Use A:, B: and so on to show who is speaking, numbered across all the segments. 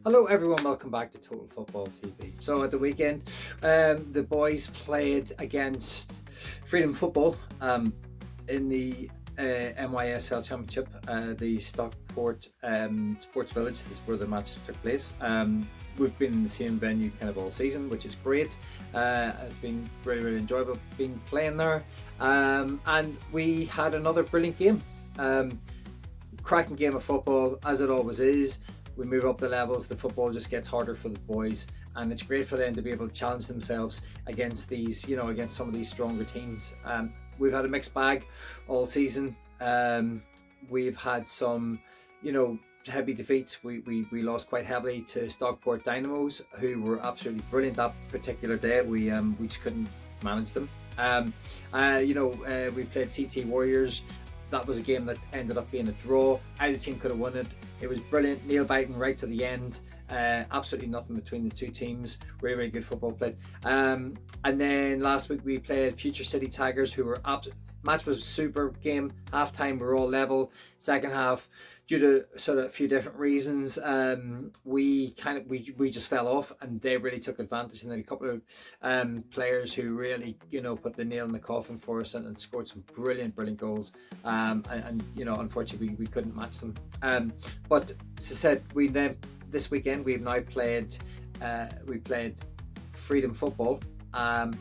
A: Hello everyone, welcome back to Total Football TV. So at the weekend, the boys played against Freedom Football in the MYSL Championship, the Stockport Sports Village. This is where the match took place. We've been in the same venue kind of all season, which is great. It's been really enjoyable being playing there. And we had another brilliant game. Cracking game of football, as it always is. We move up the levels, the football just gets harder for the boys, and it's great for them to be able to challenge themselves against these, against some of these stronger teams. We've had a mixed bag all season. We've had some, heavy defeats. We lost quite heavily to Stockport Dynamos, who were absolutely brilliant that particular day. We just couldn't manage them. We played CT Warriors. That was a game that ended up being a draw. Either team could have won it. It was brilliant, nail biting right to the end. Absolutely nothing between the two teams. Really good football played. And then last week we played Future City Tigers, who were match was super game. Half time we were all level. Second half, due to sort of a few different reasons, we just fell off, and they really took advantage. And then a couple of players who really put the nail in the coffin for us and scored some brilliant goals. And unfortunately we couldn't match them. But as I said, this weekend we've now played Freedom Football, and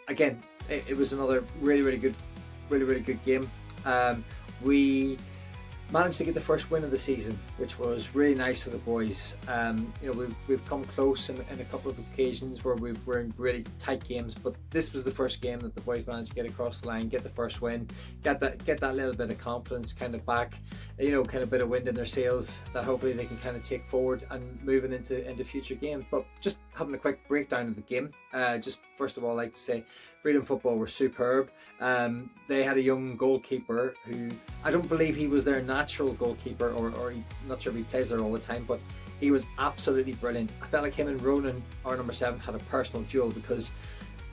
A: again it was another really good game. We managed to get the first win of the season, which was really nice for the boys. We've come close in a couple of occasions where we're in really tight games, but this was the first game that the boys managed to get across the line, get the first win, get that little bit of confidence kind of back, kind of bit of wind in their sails that hopefully they can kind of take forward and moving into future games. But just having a quick breakdown of the game, just first of all, I'd like to say Freedom Football were superb. They had a young goalkeeper who I don't believe he was their natural goalkeeper, or not sure if he plays there all the time, but he was absolutely brilliant. I felt like him and Ronan, our number 7, had a personal duel, because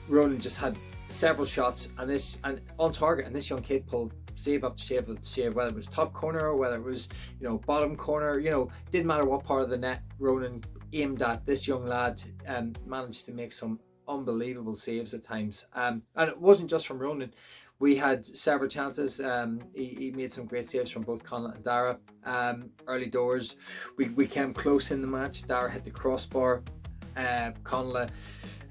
A: Ronan just had several shots and on target, and this young kid pulled save after save after save, whether it was top corner or whether it was bottom corner. Didn't matter what part of the net Ronan aimed at, this young lad managed to make some unbelievable saves at times. And it wasn't just from Ronan. We had several chances. He made some great saves from both Conla and Dara. Early doors, we came close in the match. Dara hit the crossbar, Conla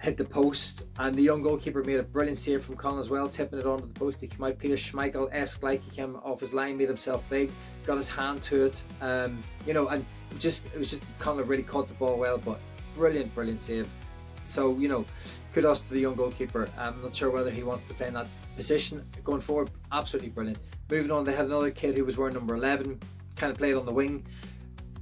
A: hit the post, and the young goalkeeper made a brilliant save from Conla as well, tipping it onto the post. He came out Peter Schmeichel-esque, like he came off his line, made himself big, got his hand to it, and it was just Conla really caught the ball well, but brilliant save. So kudos to the young goalkeeper. I'm not sure whether he wants to play in that position going forward. Absolutely brilliant. Moving on, they had another kid who was wearing number 11, kind of played on the wing.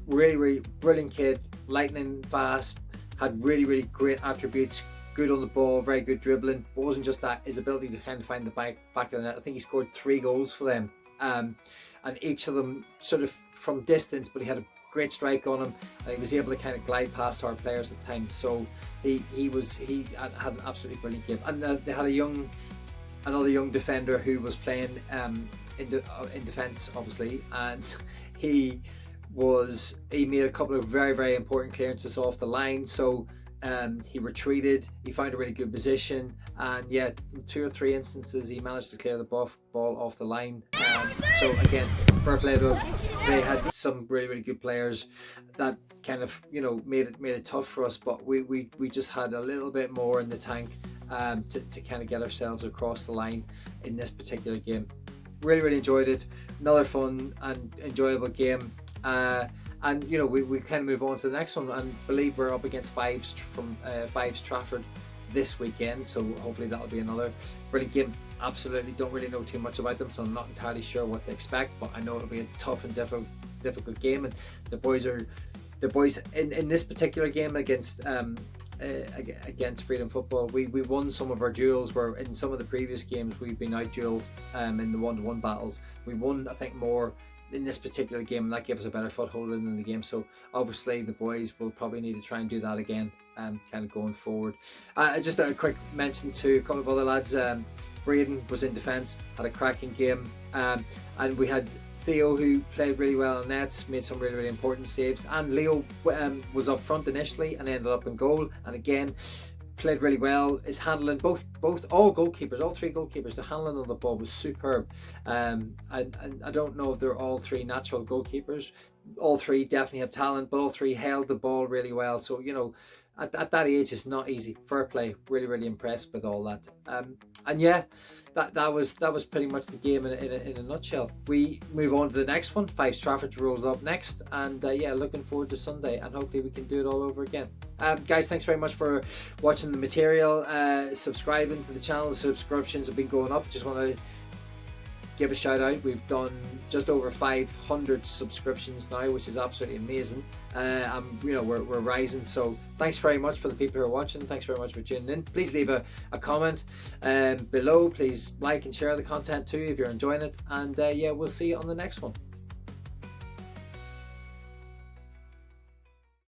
A: Really brilliant kid, lightning fast, had really great attributes, good on the ball, very good dribbling. But it wasn't just that, his ability to kind of find the back of the net. I think he scored 3 goals for them, and each of them sort of from distance, but he had a great strike on him, and he was able to kind of glide past our players at times. So he had an absolutely brilliant game. And they had another young defender who was playing in defence, obviously, and he made a couple of very important clearances off the line. So he retreated, he found a really good position, and in 2 or 3 instances he managed to clear the ball off the line. So again, fair play to them. They had some really good players that kind of made it tough for us, but we just had a little bit more in the tank to kind of get ourselves across the line in this particular game. Really enjoyed it. Another fun and enjoyable game. And we kind of move on to the next one, and believe we're up against Fives from Fives Trafford this weekend, so hopefully that'll be another brilliant game. Absolutely don't really know too much about them, so I'm not entirely sure what to expect, but I know it'll be a tough and difficult game. And the boys in this particular game against Freedom Football, we won some of our duels, where in some of the previous games we've been out dueled in the 1-to-1 battles. We won, I think, more in this particular game, and that gave us a better foothold in the game. So obviously the boys will probably need to try and do that again, kind of going forward. Just a quick mention to a couple of other lads. Braden was in defence, had a cracking game, and we had Theo, who played really well on nets, made some really important saves, and Leo was up front initially and ended up in goal, and again played really well. Is handling all goalkeepers, all three goalkeepers, the handling of the ball was superb. And I don't know if they're all three natural goalkeepers. All three definitely have talent, but all three held the ball really well. So, you know, at that age, it's not easy. Fair play. Really impressed with all that. And yeah, that was pretty much the game in a nutshell. We move on to the next one. 5 Stratford rolls up next, and yeah, looking forward to Sunday, and hopefully we can do it all over again. Guys, thanks very much for watching the material, subscribing to the channel. Subscriptions have been going up. Just want to give a shout out. We've done just over 500 subscriptions now, which is absolutely amazing. You know, we're rising, so thanks very much for the people who are watching. Thanks very much for tuning in. Please leave a comment below. Please like and share the content too if you're enjoying it, and yeah, we'll see you on the next one.